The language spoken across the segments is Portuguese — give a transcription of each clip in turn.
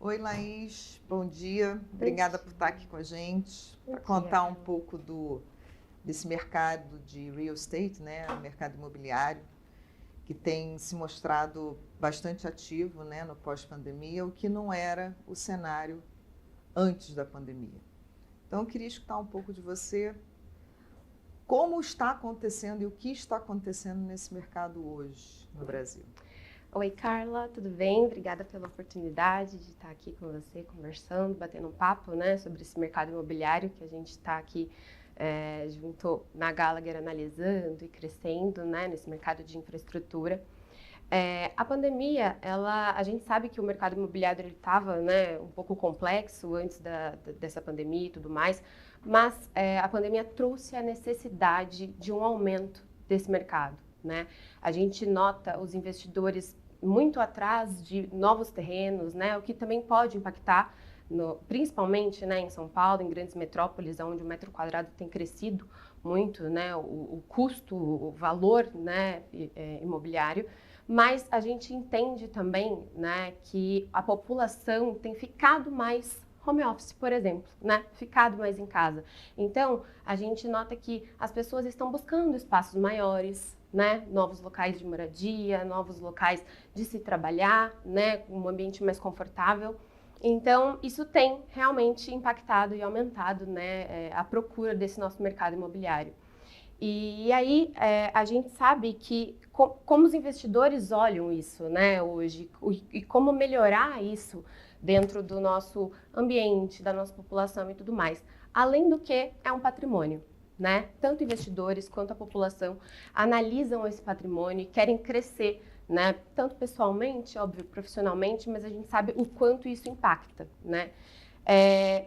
Oi, Laís, bom dia. Obrigada por estar aqui com a gente, para Bom dia, contar um Carla. pouco desse mercado de real estate, né, o mercado imobiliário, que tem se mostrado bastante ativo, né, no pós-pandemia, o que não era o cenário antes da pandemia. Então, eu queria escutar um pouco de você, como está acontecendo e o que está acontecendo nesse mercado hoje no Brasil. Oi, Carla, tudo bem? Obrigada pela oportunidade de estar aqui com você, conversando, batendo um papo, né, sobre esse mercado imobiliário que a gente está aqui junto na Gallagher analisando e crescendo, né, nesse mercado de infraestrutura. A pandemia, a gente sabe que o mercado imobiliário estava, né, um pouco complexo antes dessa pandemia e tudo mais, mas a pandemia trouxe a necessidade de um aumento desse mercado, né? A gente nota os investidores muito atrás de novos terrenos, né, o que também pode impactar, principalmente, né, em São Paulo, em grandes metrópoles, onde o metro quadrado tem crescido muito, né, o custo, o valor, né, imobiliário. Mas a gente entende também, né, que a população tem ficado mais home office, por exemplo, né, ficado mais em casa. Então, a gente nota que as pessoas estão buscando espaços maiores, né, novos locais de moradia, novos locais de se trabalhar, né, um ambiente mais confortável. Então, isso tem realmente impactado e aumentado, né, a procura desse nosso mercado imobiliário. E aí a gente sabe que como os investidores olham isso, né, hoje, e como melhorar isso dentro do nosso ambiente, da nossa população e tudo mais. Além do que é um patrimônio, né? Tanto investidores quanto a população analisam esse patrimônio e querem crescer, né? Tanto pessoalmente, óbvio, profissionalmente, mas a gente sabe o quanto isso impacta, né?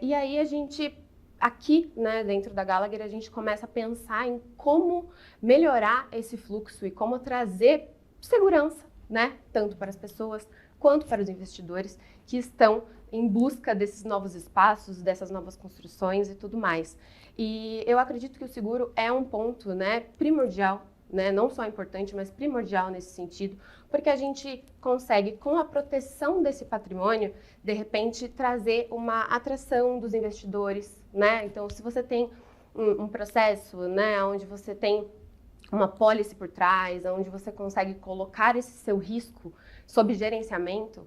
E aí a gente aqui, né, dentro da Gallagher, a gente começa a pensar em como melhorar esse fluxo e como trazer segurança, né, tanto para as pessoas quanto para os investidores que estão em busca desses novos espaços, dessas novas construções e tudo mais. E eu acredito que o seguro é um ponto, né, primordial, né, não só importante, mas primordial nesse sentido, porque a gente consegue, com a proteção desse patrimônio, de repente trazer uma atração dos investidores, né? Então, se você tem um processo, né, onde você tem uma policy por trás, onde você consegue colocar esse seu risco sob gerenciamento,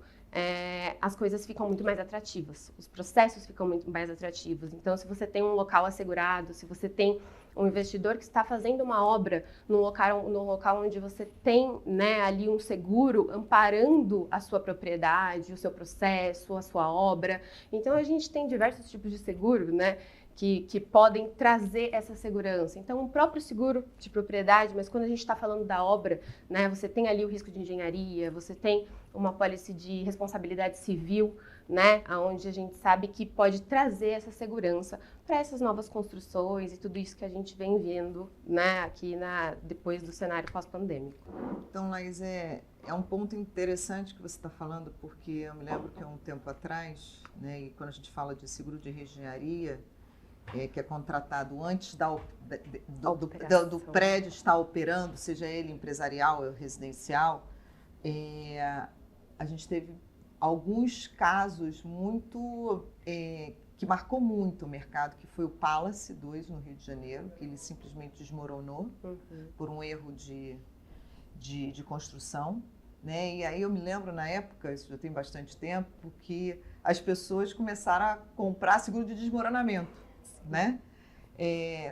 as coisas ficam muito mais atrativas, os processos ficam muito mais atrativos. Então, se você tem um local assegurado, se você tem um investidor que está fazendo uma obra no local onde você tem, né, ali um seguro amparando a sua propriedade, o seu processo, a sua obra. Então, a gente tem diversos tipos de seguro, né? Que podem trazer essa segurança. Então, o próprio seguro de propriedade, mas quando a gente está falando da obra, né, você tem ali o risco de engenharia, você tem uma pólice de responsabilidade civil, né, onde a gente sabe que pode trazer essa segurança para essas novas construções e tudo isso que a gente vem vendo, né, aqui depois do cenário pós-pandêmico. Então, Laís, é um ponto interessante que você está falando, porque eu me lembro que há um tempo atrás, né, e quando a gente fala de seguro de reengenharia, que é contratado antes do prédio estar operando, seja ele empresarial ou residencial, a gente teve alguns casos que marcou muito o mercado, que foi o Palace 2 no Rio de Janeiro, que ele simplesmente desmoronou por um erro de construção, né? E aí eu me lembro na época, isso já tem bastante tempo, que as pessoas começaram a comprar seguro de desmoronamento, né?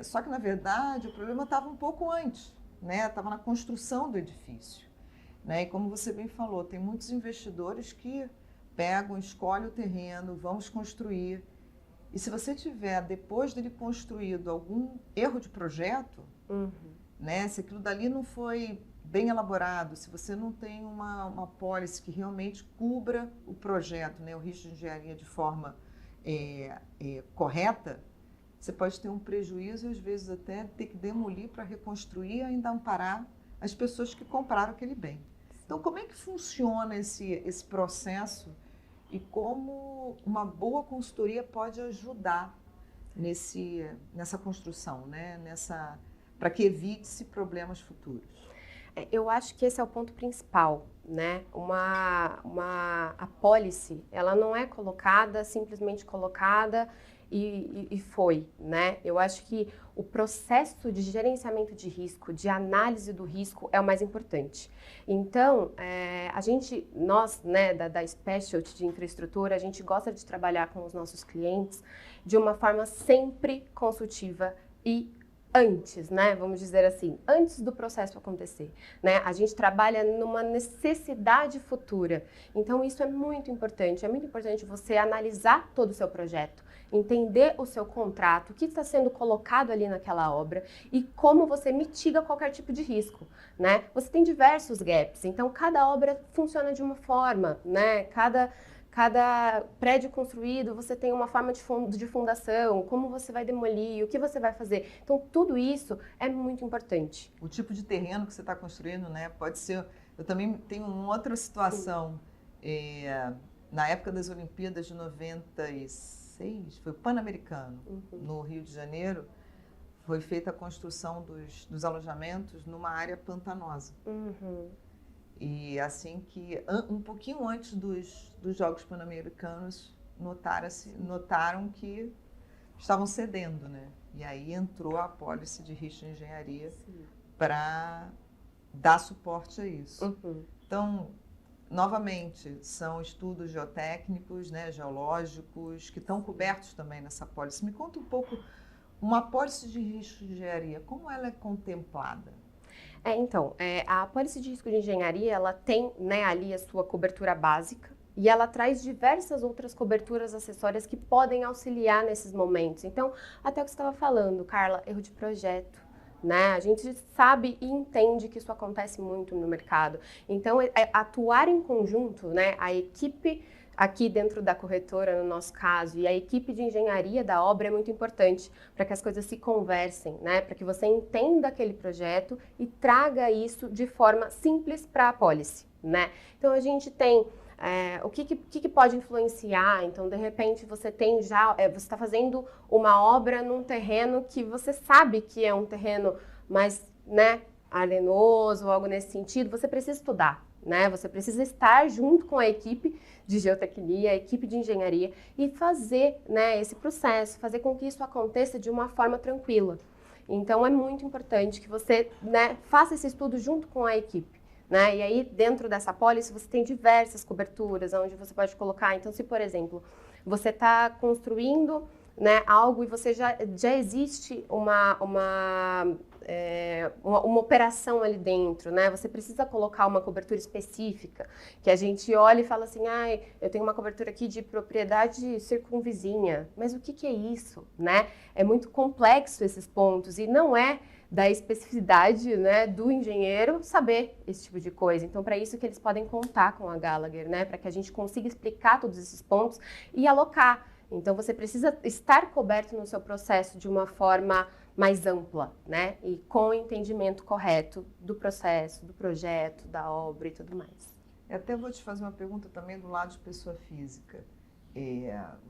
Só que na verdade o problema estava um pouco antes, né? Estava na construção do edifício, né? E como você bem falou, tem muitos investidores que pegam, escolhem o terreno, vamos construir. E se você tiver, depois dele construído, algum erro de projeto, né? Se aquilo dali não foi bem elaborado, se você não tem uma policy que realmente cubra o projeto, né? O risco de engenharia de forma correta, você pode ter um prejuízo e às vezes até ter que demolir para reconstruir e ainda amparar as pessoas que compraram aquele bem. Então, como é que funciona esse processo e como uma boa consultoria pode ajudar nessa construção, né? Para que evite-se problemas futuros? Eu acho que esse é o ponto principal, né? A policy, ela não é colocada, simplesmente colocada e foi, né? Eu acho que o processo de gerenciamento de risco, de análise do risco é o mais importante. Então, nós, né, da Specialty de infraestrutura, a gente gosta de trabalhar com os nossos clientes de uma forma sempre consultiva e antes, né? Vamos dizer assim, antes do processo acontecer, né? A gente trabalha numa necessidade futura. Então, isso é muito importante. É muito importante você analisar todo o seu projeto, entender o seu contrato, o que está sendo colocado ali naquela obra e como você mitiga qualquer tipo de risco, né? Você tem diversos gaps, então cada obra funciona de uma forma, né? Cada prédio construído, você tem uma forma de fundação, como você vai demolir, o que você vai fazer. Então, tudo isso é muito importante. O tipo de terreno que você está construindo, né? Pode ser... Eu também tenho uma outra situação. Na época das Olimpíadas de 96, foi o Pan-Americano, no Rio de Janeiro, foi feita a construção dos alojamentos numa área pantanosa. E assim que, um pouquinho antes dos Jogos Pan-Americanos, notaram que estavam cedendo, né? E aí entrou a Policy de Risco de Engenharia para dar suporte a isso. Então, novamente, são estudos geotécnicos, né, geológicos, que estão cobertos também nessa Policy. Me conta um pouco, uma Policy de Risco de Engenharia, como ela é contemplada? A Policy de Risco de Engenharia, ela tem, né, ali a sua cobertura básica e ela traz diversas outras coberturas acessórias que podem auxiliar nesses momentos. Então, até o que você estava falando, Carla, erro de projeto, né? A gente sabe e entende que isso acontece muito no mercado. Então, atuar em conjunto, né, a equipe aqui dentro da corretora, no nosso caso, e a equipe de engenharia da obra é muito importante para que as coisas se conversem, né? Para que você entenda aquele projeto e traga isso de forma simples para a policy, né? Então, a gente tem o que pode influenciar. Então, de repente, você tem você está fazendo uma obra num terreno que você sabe que é um terreno mais, né, arenoso ou algo nesse sentido, você precisa estudar, né? Você precisa estar junto com a equipe de geotecnia, a equipe de engenharia e fazer, né, esse processo, fazer com que isso aconteça de uma forma tranquila. Então, é muito importante que você, né, faça esse estudo junto com a equipe, né? E aí, dentro dessa policy, você tem diversas coberturas, onde você pode colocar. Então, se, por exemplo, você está construindo, né, algo e você já existe uma operação ali dentro, né? Você precisa colocar uma cobertura específica, que a gente olha e fala assim, eu tenho uma cobertura aqui de propriedade circunvizinha, mas o que é isso, né? É muito complexo esses pontos e não é da especificidade, né, do engenheiro saber esse tipo de coisa. Então, para isso que eles podem contar com a Gallagher, né? Para que a gente consiga explicar todos esses pontos e alocar. Então, você precisa estar coberto no seu processo de uma forma mais ampla, né? E com o entendimento correto do processo, do projeto, da obra e tudo mais. Eu até vou te fazer uma pergunta também do lado de pessoa física.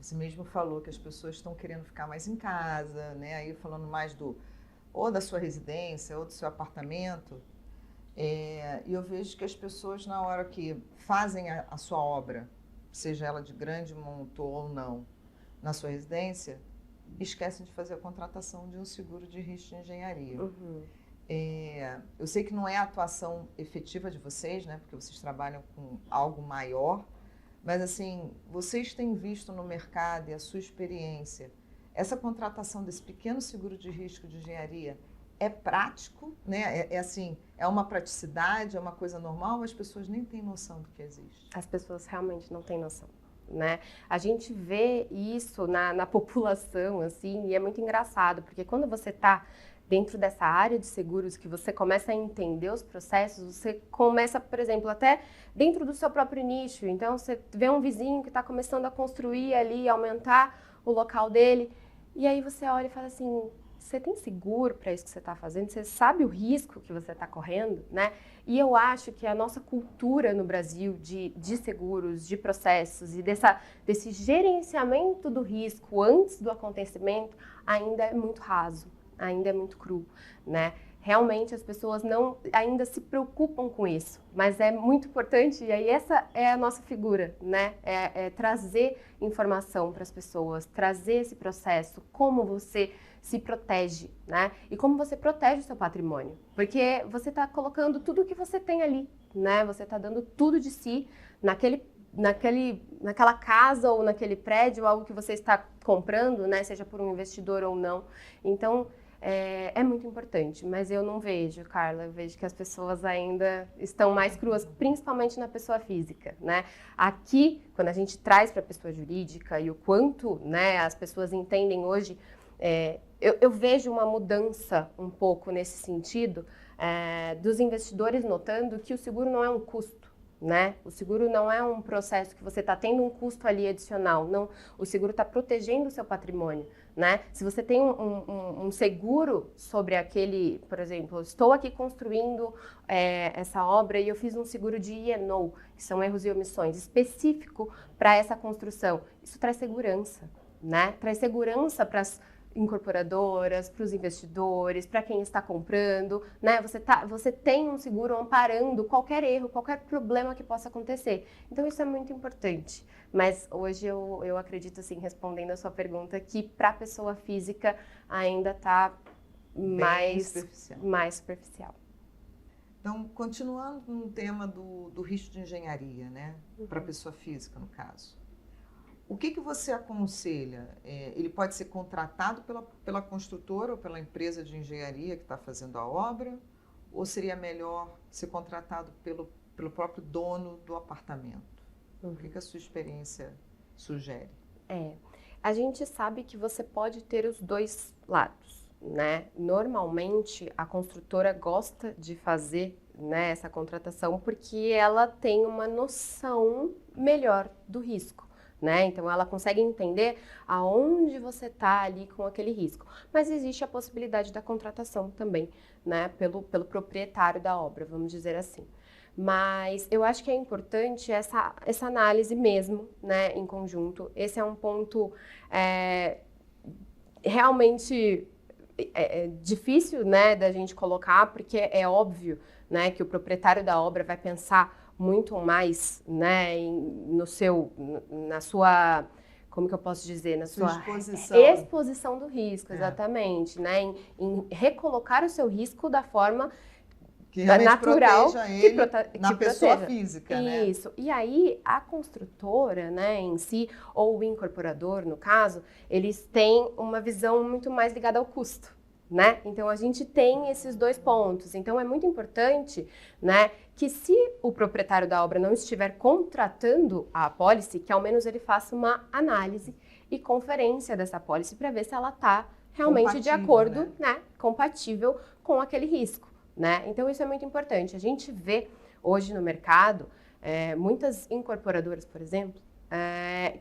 Você mesmo falou que as pessoas estão querendo ficar mais em casa, né? Aí falando mais ou da sua residência ou do seu apartamento. E eu vejo que as pessoas, na hora que fazem a sua obra, seja ela de grande monto ou não, na sua residência, esquecem de fazer a contratação de um seguro de risco de engenharia. Eu sei que não é a atuação efetiva de vocês, né, porque vocês trabalham com algo maior, mas assim, vocês têm visto no mercado e a sua experiência, essa contratação desse pequeno seguro de risco de engenharia é prático, né? É uma praticidade, é uma coisa normal, as pessoas nem têm noção do que existe. As pessoas realmente não têm noção, né? A gente vê isso na população, assim, e é muito engraçado, porque quando você está dentro dessa área de seguros, que você começa a entender os processos, você começa, por exemplo, até dentro do seu próprio nicho. Então, você vê um vizinho que está começando a construir ali, aumentar o local dele, e aí você olha e fala assim, você tem seguro para isso que você está fazendo? Você sabe o risco que você está correndo, né? E eu acho que a nossa cultura no Brasil de seguros, de processos e desse gerenciamento do risco antes do acontecimento ainda é muito raso, ainda é muito cru, né? Realmente as pessoas ainda se preocupam com isso, mas é muito importante, e aí essa é a nossa figura, né? É trazer informação para as pessoas, trazer esse processo, como você se protege, né? E como você protege o seu patrimônio, porque você está colocando tudo o que você tem ali, né? Você está dando tudo de si naquela casa ou naquele prédio, algo que você está comprando, né? Seja por um investidor ou não. Então, é muito importante, mas eu não vejo, Carla, eu vejo que as pessoas ainda estão mais cruas, principalmente na pessoa física, né? Aqui, quando a gente traz para a pessoa jurídica e o quanto, né, as pessoas entendem hoje, eu vejo uma mudança um pouco nesse sentido, dos investidores notando que o seguro não é um custo, né? O seguro não é um processo que você está tendo um custo ali adicional, não. O seguro está protegendo o seu patrimônio, né? Se você tem um seguro sobre aquele, por exemplo, estou aqui construindo essa obra e eu fiz um seguro de E&O, que são erros e omissões, específico para essa construção. Isso traz segurança, né? Traz segurança para as incorporadoras, para os investidores, para quem está comprando, né? Você tem um seguro amparando qualquer erro, qualquer problema que possa acontecer. Então isso é muito importante. Mas hoje eu acredito, assim, respondendo a sua pergunta, que para a pessoa física ainda está mais superficial. Então, continuando no tema do risco de engenharia, né? Para a pessoa física, no caso. O que você aconselha? Ele pode ser contratado pela construtora ou pela empresa de engenharia que está fazendo a obra? Ou seria melhor ser contratado pelo próprio dono do apartamento? O que a sua experiência sugere? A gente sabe que você pode ter os dois lados, né? Normalmente, a construtora gosta de fazer, né, essa contratação porque ela tem uma noção melhor do risco. Né? Então, ela consegue entender aonde você está ali com aquele risco. Mas existe a possibilidade da contratação também, né? Pelo proprietário da obra, vamos dizer assim. Mas eu acho que é importante essa análise mesmo, né, em conjunto. Esse é um ponto realmente difícil, né, da gente colocar, porque é óbvio, né, que o proprietário da obra vai pensar muito mais, né, na sua, como que eu posso dizer, na sua exposição do risco, exatamente, né, em recolocar o seu risco da forma que natural, que pessoa física, né? Isso. E aí a construtora, né, em si, ou o incorporador, no caso, eles têm uma visão muito mais ligada ao custo. Né? Então, a gente tem esses dois pontos. Então, é muito importante, né, que se o proprietário da obra não estiver contratando a apólice, que ao menos ele faça uma análise e conferência dessa apólice para ver se ela está realmente de acordo, né, compatível com aquele risco. Né? Então, isso é muito importante. A gente vê hoje no mercado muitas incorporadoras, por exemplo,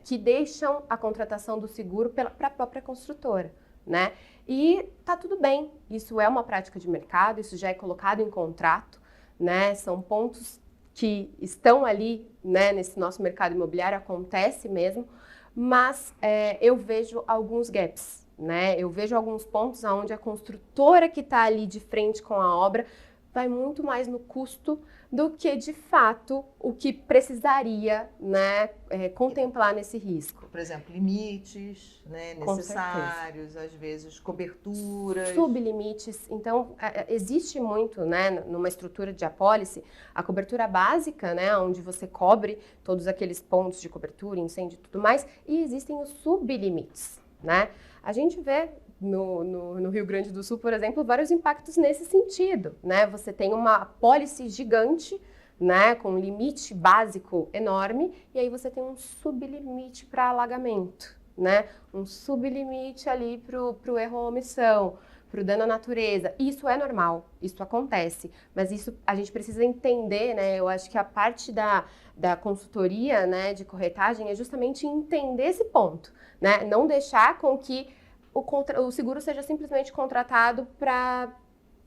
que deixam a contratação do seguro para a própria construtora. Né? E tá tudo bem, isso é uma prática de mercado, isso já é colocado em contrato, né? São pontos que estão ali, né, nesse nosso mercado imobiliário, acontece mesmo, mas eu vejo alguns gaps, né? Eu vejo alguns pontos onde a construtora que está ali de frente com a obra vai muito mais no custo do que, de fato, o que precisaria, né, contemplar nesse risco. Por exemplo, limites, né, necessários, às vezes coberturas. Sublimites. Então, existe muito, né, numa estrutura de apólice, a cobertura básica, né, onde você cobre todos aqueles pontos de cobertura, incêndio e tudo mais, e existem os sublimites, né? A gente vê no Rio Grande do Sul, por exemplo, vários impactos nesse sentido, né? Você tem uma apólice gigante, né, com um limite básico enorme, e aí você tem um sublimite para alagamento, né? Um sublimite ali para o erro ou omissão, para o dano à natureza. Isso é normal, isso acontece, mas isso a gente precisa entender, né? Eu acho que a parte da consultoria, né, de corretagem é justamente entender esse ponto, né? Não deixar com que o seguro seja simplesmente contratado para...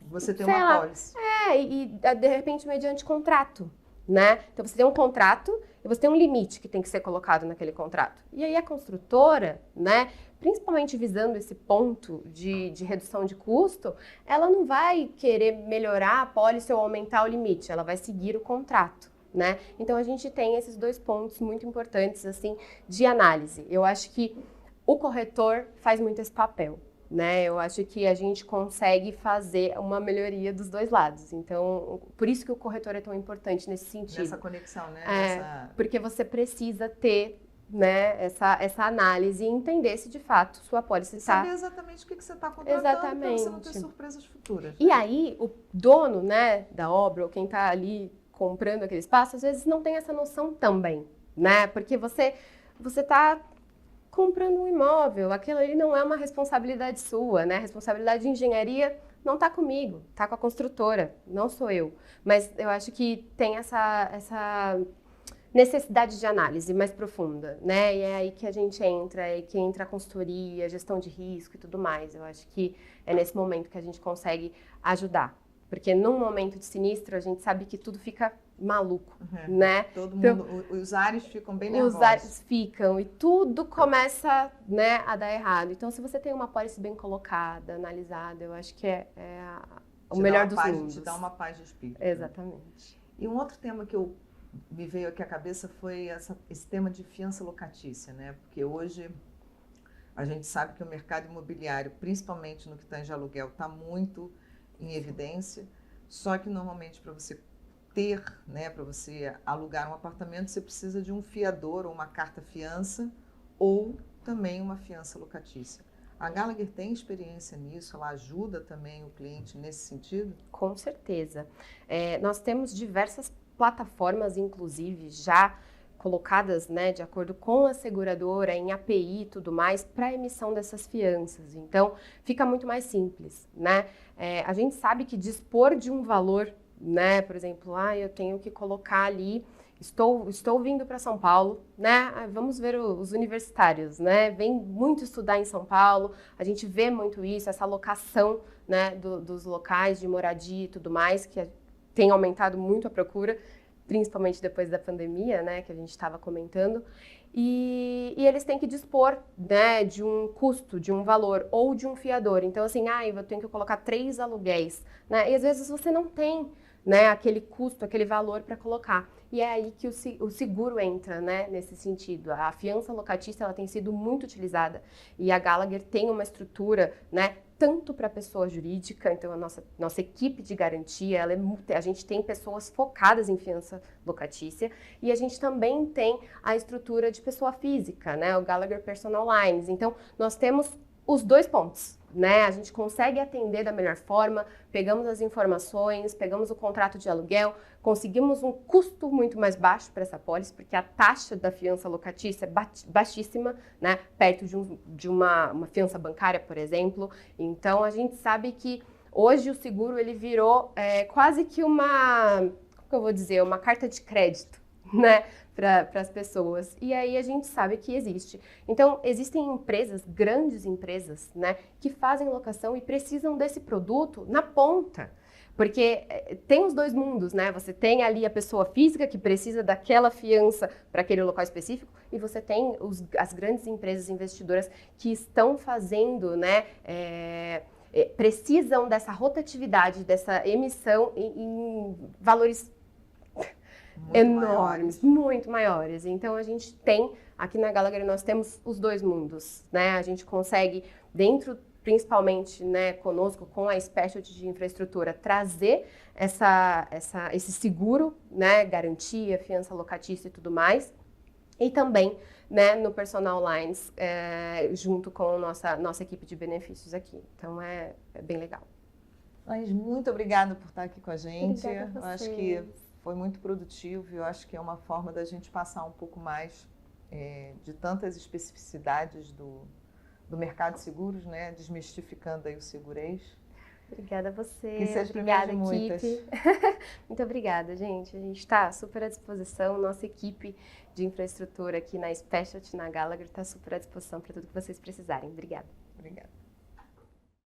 Você tem uma apólice. E de repente mediante contrato, né? Então você tem um contrato e você tem um limite que tem que ser colocado naquele contrato. E aí a construtora, né, principalmente visando esse ponto de redução de custo, ela não vai querer melhorar a pólice ou aumentar o limite, ela vai seguir o contrato, né? Então a gente tem esses dois pontos muito importantes assim de análise. Eu acho que o corretor faz muito esse papel, né? Eu acho que a gente consegue fazer uma melhoria dos dois lados. Então, por isso que o corretor é tão importante nesse sentido. Nessa conexão, né? Porque você precisa ter, né, essa análise e entender se de fato sua pólice está... Saber exatamente o que você está contratando para você não ter surpresas futuras. E aí, o dono, né, da obra, ou quem está ali comprando aquele espaço, às vezes não tem essa noção também, né? Porque você está comprando um imóvel, aquilo ali não é uma responsabilidade sua, né? A responsabilidade de engenharia não está comigo, está com a construtora, não sou eu. Mas eu acho que tem essa necessidade de análise mais profunda, né? E é aí que a gente entra, é aí que entra a consultoria, gestão de risco e tudo mais. Eu acho que é nesse momento que a gente consegue ajudar. Porque num momento de sinistro, a gente sabe que tudo fica maluco, né? Todo mundo, os ares ficam bem nervosos. Os ares ficam e tudo começa, né, a dar errado. Então, se você tem uma pólice bem colocada, analisada, eu acho que é o melhor dos mundos. Te dá uma paz de espírito. Exatamente. E um outro tema que me veio aqui à cabeça foi esse tema de fiança locatícia, né? Porque hoje a gente sabe que o mercado imobiliário, principalmente no que tange aluguel, está muito em evidência, só que normalmente para você ter, né, para você alugar um apartamento, você precisa de um fiador ou uma carta fiança ou também uma fiança locatícia. A Gallagher tem experiência nisso? Ela ajuda também o cliente nesse sentido? Com certeza. Nós temos diversas plataformas, inclusive, já colocadas, né, de acordo com a seguradora, em API e tudo mais, para a emissão dessas fianças. Então, fica muito mais simples, né? A gente sabe que dispor de um valor, né, por exemplo, eu tenho que colocar ali, estou vindo para São Paulo, né? Vamos ver os universitários, né? Vem muito estudar em São Paulo, a gente vê muito isso, essa locação, né, dos locais de moradia e tudo mais, que tem aumentado muito a procura, principalmente depois da pandemia, né, que a gente estava comentando, e eles têm que dispor, né, de um custo, de um valor, ou de um fiador. Então, assim, eu tenho que colocar 3 aluguéis, né, e às vezes você não tem, né, aquele custo, aquele valor para colocar. E é aí que o seguro entra, né, nesse sentido. A fiança locatícia, ela tem sido muito utilizada, e a Gallagher tem uma estrutura, né, tanto para a pessoa jurídica, então a nossa equipe de garantia, a gente tem pessoas focadas em fiança locatícia, e a gente também tem a estrutura de pessoa física, né, o Gallagher Personal Lines. Então, nós temos os dois pontos, né? A gente consegue atender da melhor forma, pegamos as informações, pegamos o contrato de aluguel, conseguimos um custo muito mais baixo para essa pólice, porque a taxa da fiança locatícia é baixíssima, né? Perto de uma fiança bancária, por exemplo. Então, a gente sabe que hoje o seguro ele virou quase que como que eu vou dizer, uma carta de crédito, né, para as pessoas. E aí a gente sabe que existe. Então, existem empresas, grandes empresas, né, que fazem locação e precisam desse produto na ponta. Porque tem os dois mundos, né? Você tem ali a pessoa física que precisa daquela fiança para aquele local específico, e você tem as grandes empresas investidoras que estão fazendo, né, precisam dessa rotatividade, dessa emissão em valores muito enormes, muito maiores. Então, a gente tem, aqui na Gallagher, nós temos os dois mundos, né? A gente consegue, dentro, principalmente, né, conosco, com a Specialty de infraestrutura, trazer esse seguro, né, garantia, fiança locatícia e tudo mais. E também, né, no Personal Lines, junto com a nossa equipe de benefícios aqui. Então, é bem legal. Mas muito obrigada por estar aqui com a gente. Obrigada a vocês. Eu acho que foi muito produtivo e eu acho que é uma forma da gente passar um pouco mais de tantas especificidades do mercado de seguros, né? Desmistificando aí o segurez. Obrigada a você. Que seja obrigada, equipe. Muito obrigada, gente. A gente está super à disposição. Nossa equipe de infraestrutura aqui na Specialty, na Gallagher, está super à disposição para tudo que vocês precisarem. Obrigada. Obrigada.